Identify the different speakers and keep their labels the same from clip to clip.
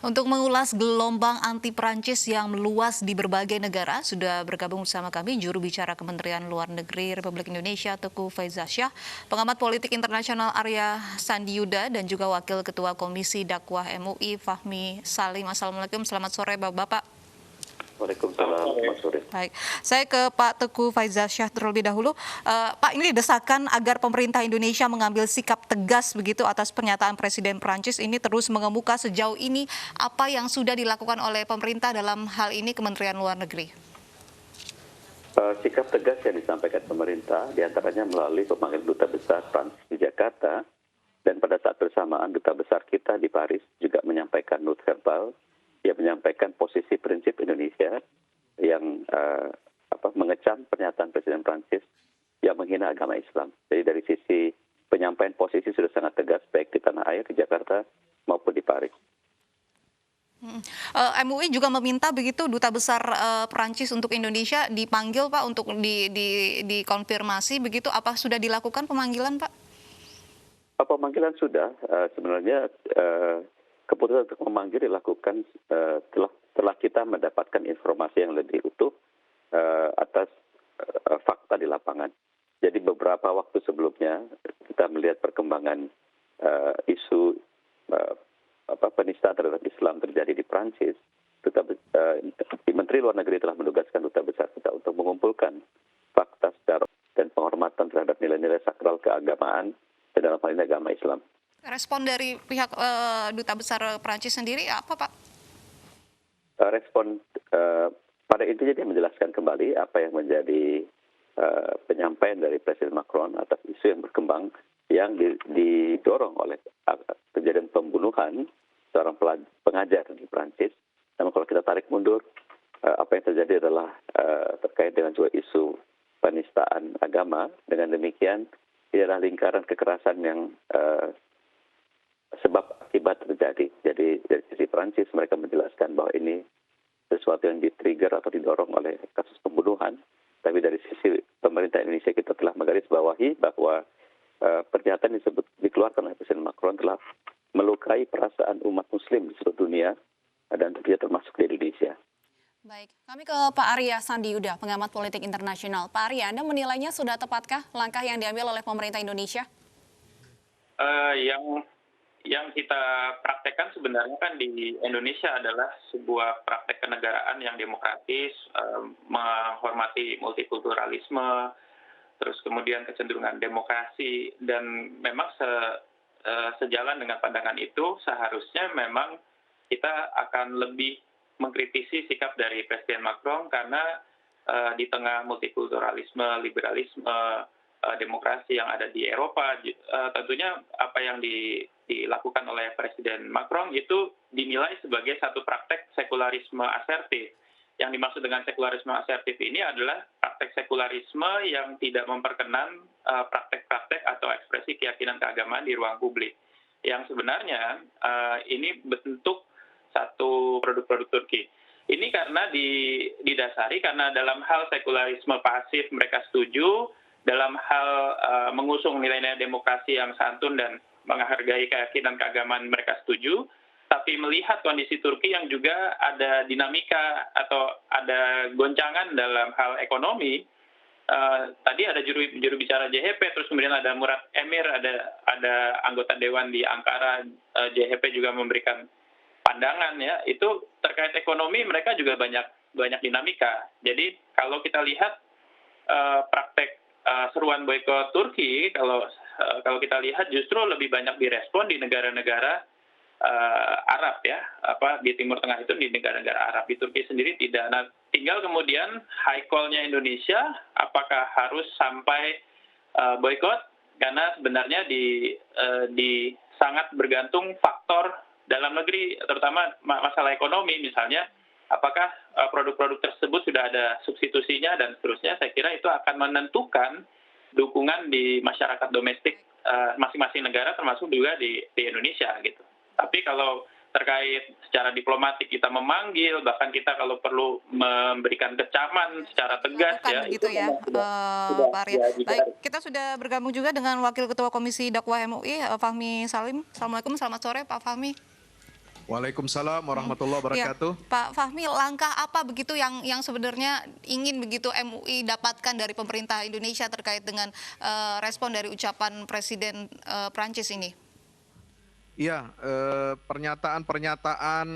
Speaker 1: Untuk mengulas gelombang anti Prancis yang meluas di berbagai negara, sudah bergabung bersama kami juru bicara Kementerian Luar Negeri Republik Indonesia Teguh Faizasyah, pengamat politik internasional Arya Sandiyuda, dan juga Wakil Ketua Komisi Dakwah MUI Fahmi Salim. Assalamualaikum, selamat sore Bapak-Bapak.
Speaker 2: Waalaikumsalam, selamat sore.
Speaker 1: Baik, saya ke Pak Teguh Faizasyah terlebih dahulu. Pak, ini desakan agar pemerintah Indonesia mengambil sikap tegas begitu atas pernyataan Presiden Prancis ini terus mengemuka. Sejauh ini apa yang sudah dilakukan oleh pemerintah dalam hal ini Kementerian Luar Negeri?
Speaker 2: Sikap tegas yang disampaikan pemerintah diantaranya melalui pemanggilan Duta Besar Prancis di Jakarta, dan pada saat bersamaan Duta Besar kita di Paris juga menyampaikan note verbal yang menyampaikan posisi prinsip Indonesia yang mengecam pernyataan Presiden Prancis yang menghina agama Islam. Jadi dari sisi penyampaian posisi sudah sangat tegas baik di tanah air, di Jakarta maupun di Paris.
Speaker 1: MUI juga meminta begitu Duta Besar Prancis untuk Indonesia dipanggil Pak untuk dikonfirmasi begitu. Apa sudah dilakukan pemanggilan Pak?
Speaker 2: Pemanggilan sudah, sebenarnya keputusan untuk memanggil dilakukan setelah kita mendapatkan informasi yang lebih utuh atas fakta di lapangan. Jadi beberapa waktu sebelumnya kita melihat perkembangan isu penistaan terhadap Islam terjadi di Prancis. Menteri Luar Negeri telah menugaskan Duta Besar kita untuk mengumpulkan fakta secara dan penghormatan terhadap nilai-nilai sakral keagamaan dan dalam hal ini agama Islam.
Speaker 1: Respon dari pihak Duta Besar Prancis sendiri apa Pak?
Speaker 2: Respon pada intinya dia menjelaskan kembali apa yang menjadi penyampaian dari Presiden Macron atas isu yang berkembang yang didorong oleh kejadian pembunuhan seorang pengajar di Prancis. Namun kalau kita tarik mundur, apa yang terjadi adalah terkait dengan juga isu penistaan agama. Dengan demikian, ini adalah lingkaran kekerasan yang sebab akibat terjadi. Jadi dari sisi Prancis mereka menjelaskan bahwa ini sesuatu yang di-trigger atau didorong oleh kasus pembunuhan. Tapi dari sisi pemerintah Indonesia kita telah menggarisbawahi bahwa pernyataan disebut dikeluarkan oleh Presiden Macron telah melukai perasaan umat Muslim di seluruh dunia dan tentunya termasuk di Indonesia.
Speaker 1: Baik, kami ke Pak Arya Sandiyuda, pengamat politik internasional. Pak Arya, Anda menilainya sudah tepatkah langkah yang diambil oleh pemerintah Indonesia?
Speaker 3: Yang kita praktekkan sebenarnya kan di Indonesia adalah sebuah praktek kenegaraan yang demokratis, menghormati multikulturalisme, terus kemudian kecenderungan demokrasi, dan memang sejalan dengan pandangan itu seharusnya memang kita akan lebih mengkritisi sikap dari Presiden Macron karena di tengah multikulturalisme, liberalisme, demokrasi yang ada di Eropa, tentunya apa yang dilakukan oleh Presiden Macron itu dinilai sebagai satu praktek sekularisme asertif. Yang dimaksud dengan sekularisme asertif ini adalah praktek sekularisme yang tidak memperkenan praktek-praktek atau ekspresi keyakinan keagamaan di ruang publik. Yang sebenarnya ini bentuk satu produk-produk Turki. Ini karena didasari karena dalam hal sekularisme pasif mereka setuju, dalam hal mengusung nilai-nilai demokrasi yang santun dan menghargai keyakinan keagamaan mereka setuju, tapi melihat kondisi Turki yang juga ada dinamika atau ada goncangan dalam hal ekonomi. Tadi ada juru bicara JHP, terus kemudian ada Murad Emir, ada anggota dewan di Ankara, JHP juga memberikan pandangan ya, itu terkait ekonomi mereka juga banyak dinamika. Jadi kalau kita lihat praktek seruan boikot Turki, kalau kita lihat justru lebih banyak direspon di negara-negara Arab ya, di Timur Tengah itu di negara-negara Arab. Di Turki sendiri tidak. Nah, tinggal kemudian high call-nya Indonesia, apakah harus sampai boikot? Karena sebenarnya di sangat bergantung faktor dalam negeri, terutama masalah ekonomi misalnya. Apakah produk-produk tersebut sudah ada substitusinya dan seterusnya, saya kira itu akan menentukan dukungan di masyarakat domestik masing-masing negara termasuk juga di Indonesia gitu. Tapi kalau terkait secara diplomatik kita memanggil, bahkan kita kalau perlu memberikan kecaman secara tegas ya,
Speaker 1: gitu
Speaker 3: itu
Speaker 1: ya,
Speaker 3: sudah
Speaker 1: Pak Arya. Baik, kita sudah bergabung juga dengan Wakil Ketua Komisi Dakwah MUI Fahmi Salim. Assalamualaikum, selamat sore Pak Fahmi.
Speaker 4: Waalaikumsalam warahmatullahi
Speaker 1: Ya,
Speaker 4: wabarakatuh.
Speaker 1: Pak Fahmi, langkah apa begitu yang sebenarnya ingin begitu MUI dapatkan dari pemerintah Indonesia terkait dengan respon dari ucapan Presiden Prancis ini?
Speaker 4: Iya, pernyataan-pernyataan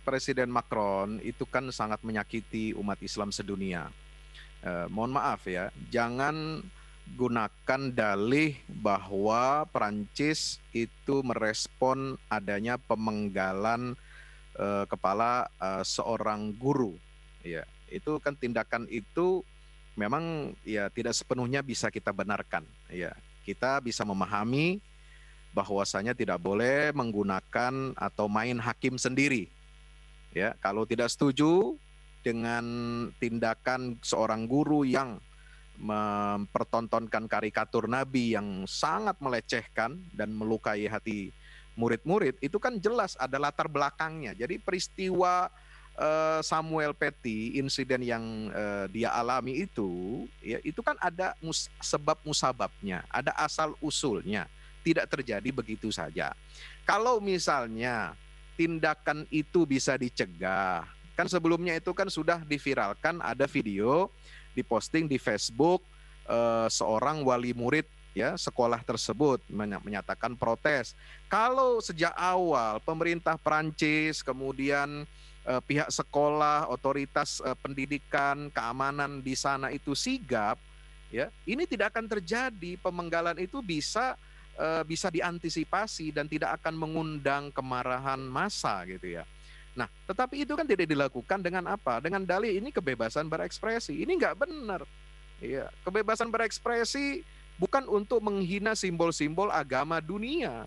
Speaker 4: Presiden Macron itu kan sangat menyakiti umat Islam sedunia. Mohon maaf ya, jangan gunakan dalih bahwa Prancis itu merespon adanya pemenggalan kepala seorang guru. Ya, itu kan tindakan itu memang ya tidak sepenuhnya bisa kita benarkan. Ya, kita bisa memahami bahwasanya tidak boleh menggunakan atau main hakim sendiri. Ya, kalau tidak setuju dengan tindakan seorang guru yang mempertontonkan karikatur Nabi yang sangat melecehkan dan melukai hati murid-murid, itu kan jelas ada latar belakangnya. Jadi peristiwa Samuel Paty, insiden yang dia alami itu, ya itu kan ada sebab musababnya, ada asal usulnya. Tidak terjadi begitu saja. Kalau misalnya tindakan itu bisa dicegah, kan sebelumnya itu kan sudah diviralkan, ada video diposting di Facebook seorang wali murid ya sekolah tersebut menyatakan protes. Kalau sejak awal pemerintah Prancis, kemudian pihak sekolah, otoritas pendidikan, keamanan di sana itu sigap, ya ini tidak akan terjadi. Pemenggalan itu bisa diantisipasi dan tidak akan mengundang kemarahan massa gitu ya. Nah, tetapi itu kan tidak dilakukan dengan apa? Dengan dalih ini kebebasan berekspresi. Ini nggak benar. Ya, kebebasan berekspresi bukan untuk menghina simbol-simbol agama dunia,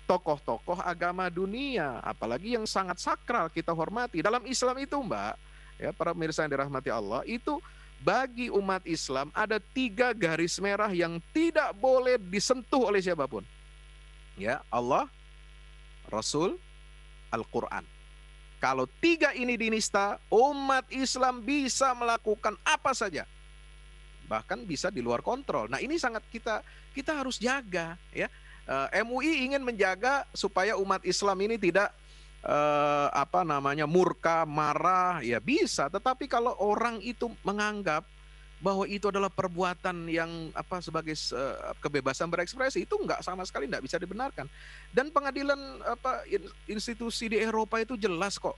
Speaker 4: tokoh-tokoh agama dunia, apalagi yang sangat sakral kita hormati. Dalam Islam itu, Mbak, ya para pemirsa yang dirahmati Allah, itu bagi umat Islam ada 3 garis merah yang tidak boleh disentuh oleh siapapun. Ya, Allah, Rasul, Al-Quran. Kalau 3 ini dinista, umat Islam bisa melakukan apa saja. Bahkan bisa di luar kontrol. Nah, ini sangat kita harus jaga ya. MUI ingin menjaga supaya umat Islam ini tidak murka, marah, ya bisa. Tetapi kalau orang itu menganggap bahwa itu adalah perbuatan yang sebagai kebebasan berekspresi, itu sama sekali nggak bisa dibenarkan. Dan pengadilan institusi di Eropa itu jelas kok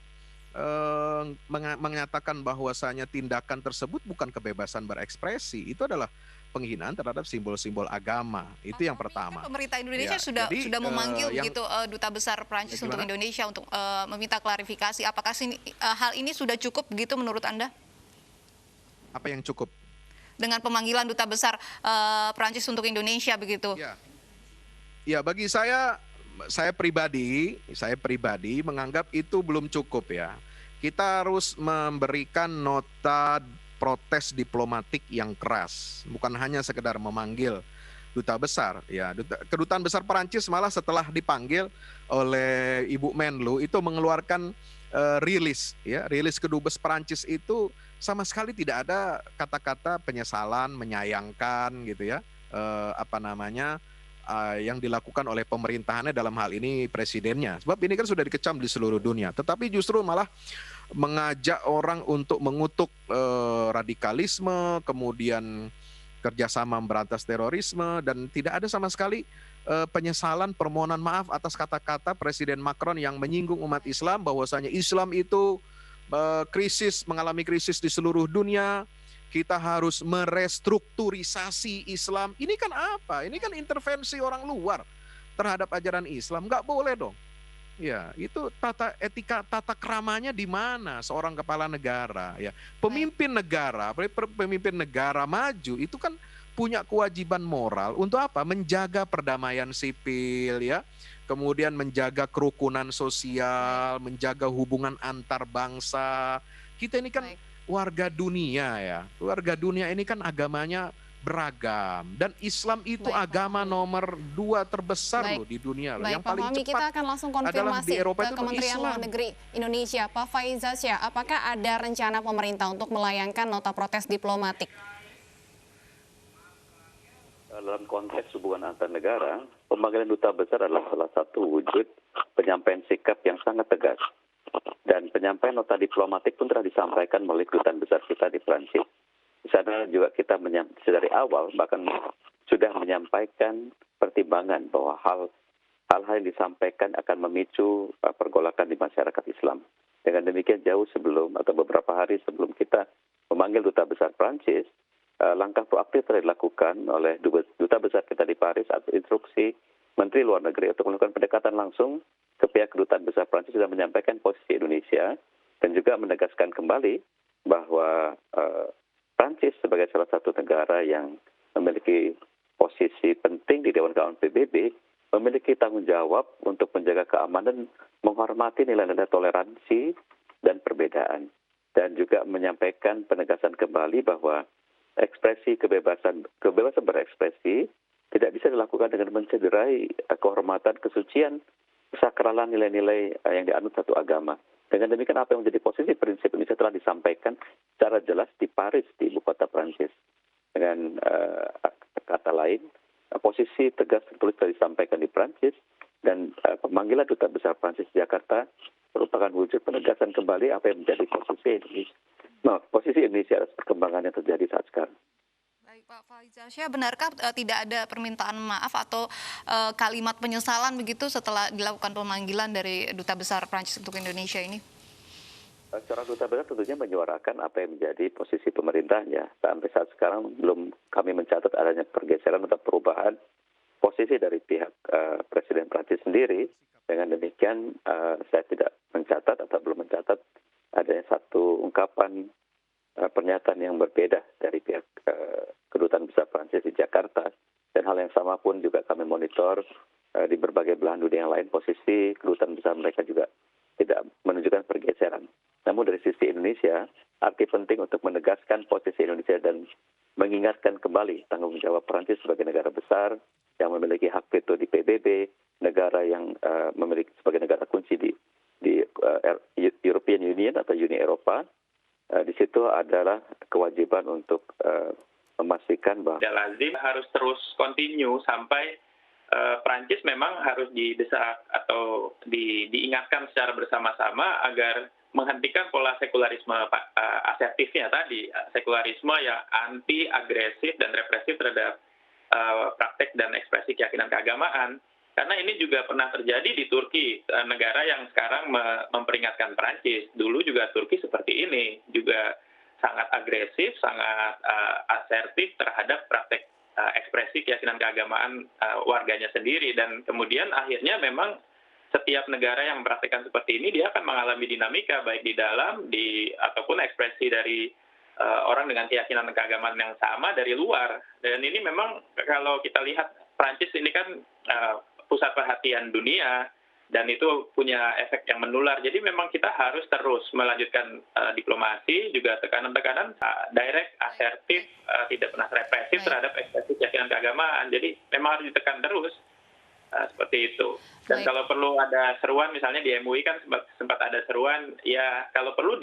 Speaker 4: menyatakan bahwasanya tindakan tersebut bukan kebebasan berekspresi, itu adalah penghinaan terhadap simbol-simbol agama. Itu yang pertama.
Speaker 1: Pemerintah Indonesia
Speaker 4: Ya,
Speaker 1: sudah memanggil Duta Besar Prancis untuk Indonesia untuk meminta klarifikasi. Apakah hal ini sudah cukup begitu menurut Anda?
Speaker 4: Apa yang cukup?
Speaker 1: Dengan pemanggilan Duta Besar Prancis untuk Indonesia begitu.
Speaker 4: Ya, bagi saya pribadi menganggap itu belum cukup ya. Kita harus memberikan nota protes diplomatik yang keras, bukan hanya sekedar memanggil duta besar ya. Kedutaan besar Perancis malah setelah dipanggil oleh Ibu Menlu itu mengeluarkan rilis kedubes Perancis itu sama sekali tidak ada kata-kata penyesalan, menyayangkan gitu ya, yang dilakukan oleh pemerintahannya, dalam hal ini presidennya. Sebab ini kan sudah dikecam di seluruh dunia, tetapi justru malah mengajak orang untuk mengutuk radikalisme, kemudian kerjasama memberantas terorisme, dan tidak ada sama sekali penyesalan, permohonan maaf atas kata-kata Presiden Macron yang menyinggung umat Islam, bahwasanya Islam itu mengalami krisis di seluruh dunia. Kita harus merestrukturisasi Islam. Ini kan apa? Ini kan intervensi orang luar terhadap ajaran Islam. Nggak boleh dong. Ya, itu tata keramanya di mana seorang kepala negara ya. Pemimpin negara maju itu kan punya kewajiban moral untuk apa? Menjaga perdamaian sipil ya. Kemudian menjaga kerukunan sosial, menjaga hubungan antar bangsa. Kita ini kan warga dunia ya. Warga dunia ini kan agamanya beragam, dan Islam itu agama nomor 2 terbesar loh di dunia loh. Yang paling
Speaker 5: Pak Fahmi,
Speaker 4: cepat
Speaker 5: kita akan langsung konfirmasi
Speaker 4: Eropa
Speaker 5: ke Kementerian Luar Negeri Indonesia. Pak Faizasya, apakah ada rencana pemerintah untuk melayangkan nota protes diplomatik?
Speaker 2: Dalam konteks hubungan antar negara, pemanggilan duta besar adalah salah satu wujud penyampaian sikap yang sangat tegas. Dan penyampaian nota diplomatik pun telah disampaikan melalui kedutaan besar kita di Prancis. Di sana juga kita dari awal bahkan sudah menyampaikan pertimbangan bahwa hal-hal yang disampaikan akan memicu pergolakan di masyarakat Islam. Dengan demikian jauh sebelum atau beberapa hari sebelum kita memanggil duta besar Prancis, langkah proaktif telah dilakukan oleh duta besar kita di Paris atau instruksi Menteri Luar Negeri untuk melakukan pendekatan langsung ke pihak kedutaan besar Prancis sudah menyampaikan posisi Indonesia dan juga menegaskan kembali bahwa Prancis sebagai salah satu negara yang memiliki posisi penting di Dewan Keamanan PBB memiliki tanggung jawab untuk menjaga keamanan, menghormati nilai-nilai toleransi dan perbedaan, dan juga menyampaikan penegasan kembali bahwa kebebasan berekspresi tidak bisa dilakukan dengan mencederai kehormatan, kesucian, kesakralan nilai-nilai yang dianut satu agama. Dengan demikian apa yang menjadi posisi prinsip Indonesia telah disampaikan secara jelas di Paris, di ibu kota Prancis. Dengan kata lain, posisi tegas tertulis telah disampaikan di Prancis dan pemanggilan duta besar Prancis di Jakarta merupakan wujud penegasan kembali apa yang menjadi posisi Indonesia. Posisi Indonesia atas perkembangan yang terjadi saat sekarang.
Speaker 1: Baik Pak Faizasyah, benarkah tidak ada permintaan maaf atau kalimat penyesalan begitu setelah dilakukan pemanggilan dari Duta Besar Prancis untuk Indonesia ini?
Speaker 2: Seorang duta besar tentunya menyuarakan apa yang menjadi posisi pemerintahnya. Sampai saat sekarang belum kami mencatat adanya pergeseran atau perubahan posisi dari pihak Presiden Prancis sendiri. Dengan demikian saya tidak mencatat atau belum mencatat adanya satu ungkapan pernyataan yang berbeda dari pihak kedutaan besar Prancis di Jakarta. Dan hal yang sama pun juga kami monitor di berbagai belahan dunia yang lain, posisi kedutaan besar mereka juga tidak menunjukkan pergeseran. Namun dari sisi Indonesia, arti penting untuk menegaskan posisi Indonesia dan mengingatkan kembali tanggung jawab Prancis sebagai negara besar yang memiliki hak veto di PBB, negara yang memiliki sebagai negara kunci di European Union atau Uni Eropa. Di situ adalah kewajiban untuk memastikan bahwa
Speaker 3: lazim harus terus continue sampai Prancis memang harus didesak atau diingatkan secara bersama-sama agar menghentikan pola sekularisme asertifnya tadi, sekularisme yang anti, agresif, dan represif terhadap praktek dan ekspresi keyakinan keagamaan. Karena ini juga pernah terjadi di Turki, negara yang sekarang memperingatkan Prancis. Dulu juga Turki seperti ini, juga sangat agresif, sangat asertif terhadap praktek ekspresi keyakinan keagamaan warganya sendiri. Dan kemudian akhirnya memang setiap negara yang mempraktikkan seperti ini, dia akan mengalami dinamika, baik di dalam, ataupun ekspresi dari orang dengan keyakinan keagamaan yang sama dari luar. Dan ini memang kalau kita lihat, Prancis ini kan pusat perhatian dunia, dan itu punya efek yang menular. Jadi memang kita harus terus melanjutkan diplomasi, juga tekanan-tekanan direct, asertif, tidak pernah represif terhadap ekspresi keyakinan keagamaan. Jadi memang harus ditekan terus. Seperti itu. Dan kalau perlu ada seruan, misalnya di MUI kan sempat ada seruan, ya kalau perlu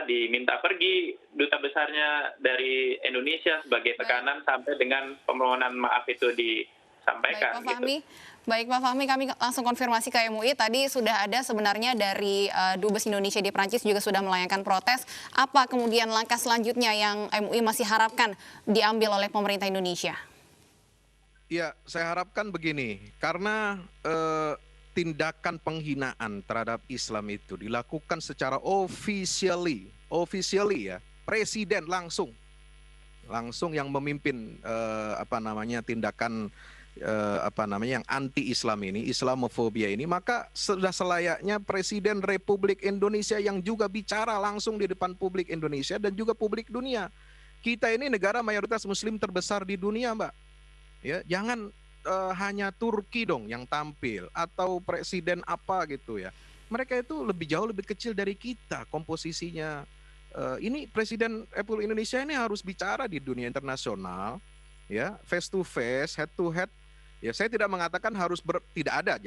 Speaker 3: diminta pergi duta besarnya dari Indonesia sebagai tekanan sampai dengan permohonan maaf itu disampaikan.
Speaker 5: Baik Pak Fahmi, kami langsung konfirmasi ke MUI. Tadi sudah ada sebenarnya dari Dubes Indonesia di Prancis juga sudah melayangkan protes. Apa kemudian langkah selanjutnya yang MUI masih harapkan diambil oleh pemerintah Indonesia?
Speaker 4: Ya, saya harapkan begini, karena tindakan penghinaan terhadap Islam itu dilakukan secara officially ya, presiden langsung yang memimpin tindakan yang anti-Islam ini, Islamofobia ini, maka sudah selayaknya Presiden Republik Indonesia yang juga bicara langsung di depan publik Indonesia dan juga publik dunia. Kita ini negara mayoritas Muslim terbesar di dunia, Mbak. Ya, jangan hanya Turki dong yang tampil atau presiden apa gitu ya. Mereka itu jauh lebih kecil dari kita komposisinya. Ini Presiden Republik Indonesia ini harus bicara di dunia internasional, ya, face to face, head to head. Ya, saya tidak mengatakan tidak ada,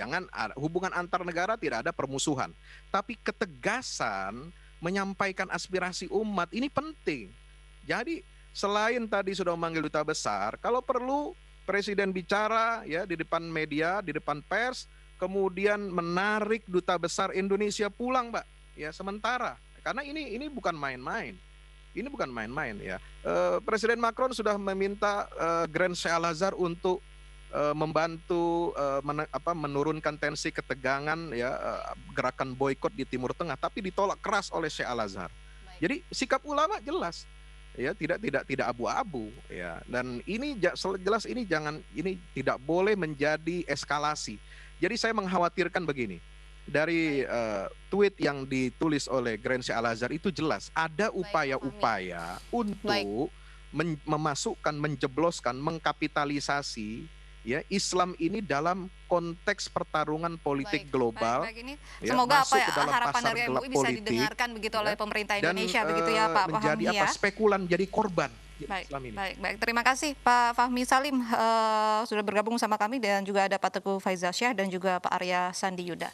Speaker 4: hubungan antar negara tidak ada permusuhan, tapi ketegasan menyampaikan aspirasi umat ini penting. Jadi selain tadi sudah memanggil duta besar, kalau perlu Presiden bicara ya di depan media, di depan pers, kemudian menarik duta besar Indonesia pulang, Mbak. Ya, sementara karena ini bukan main-main. Ini bukan main-main ya. Presiden Macron sudah meminta Grand Sheikh Al-Azhar untuk membantu menurunkan tensi ketegangan ya, gerakan boikot di Timur Tengah, tapi ditolak keras oleh Sheikh Al-Azhar. Jadi sikap ulama jelas ya, tidak abu-abu ya, dan ini jelas ini tidak boleh menjadi eskalasi. Jadi saya mengkhawatirkan begini, dari tweet yang ditulis oleh Grand Sheikh Al-Azhar itu jelas ada upaya-upaya untuk memasukkan, menjebloskan, mengkapitalisasi ya Islam ini dalam konteks pertarungan politik global.
Speaker 1: Ini
Speaker 4: ya,
Speaker 1: semoga
Speaker 4: masuk
Speaker 1: apa
Speaker 4: ke dalam
Speaker 1: harapan
Speaker 4: pasar
Speaker 1: dari
Speaker 4: gelap
Speaker 1: MUI bisa
Speaker 4: politik,
Speaker 1: didengarkan begitu oleh pemerintah Indonesia
Speaker 4: dan,
Speaker 1: begitu ya Pak
Speaker 4: menjadi
Speaker 1: Fahmi ya.
Speaker 4: spekulan, jadi korban
Speaker 1: Baik,
Speaker 4: Islam ini.
Speaker 1: baik. Terima kasih Pak Fahmi Salim sudah bergabung sama kami, dan juga ada Pak Teguh Faizasyah dan juga Pak Arya Sandi Yuda.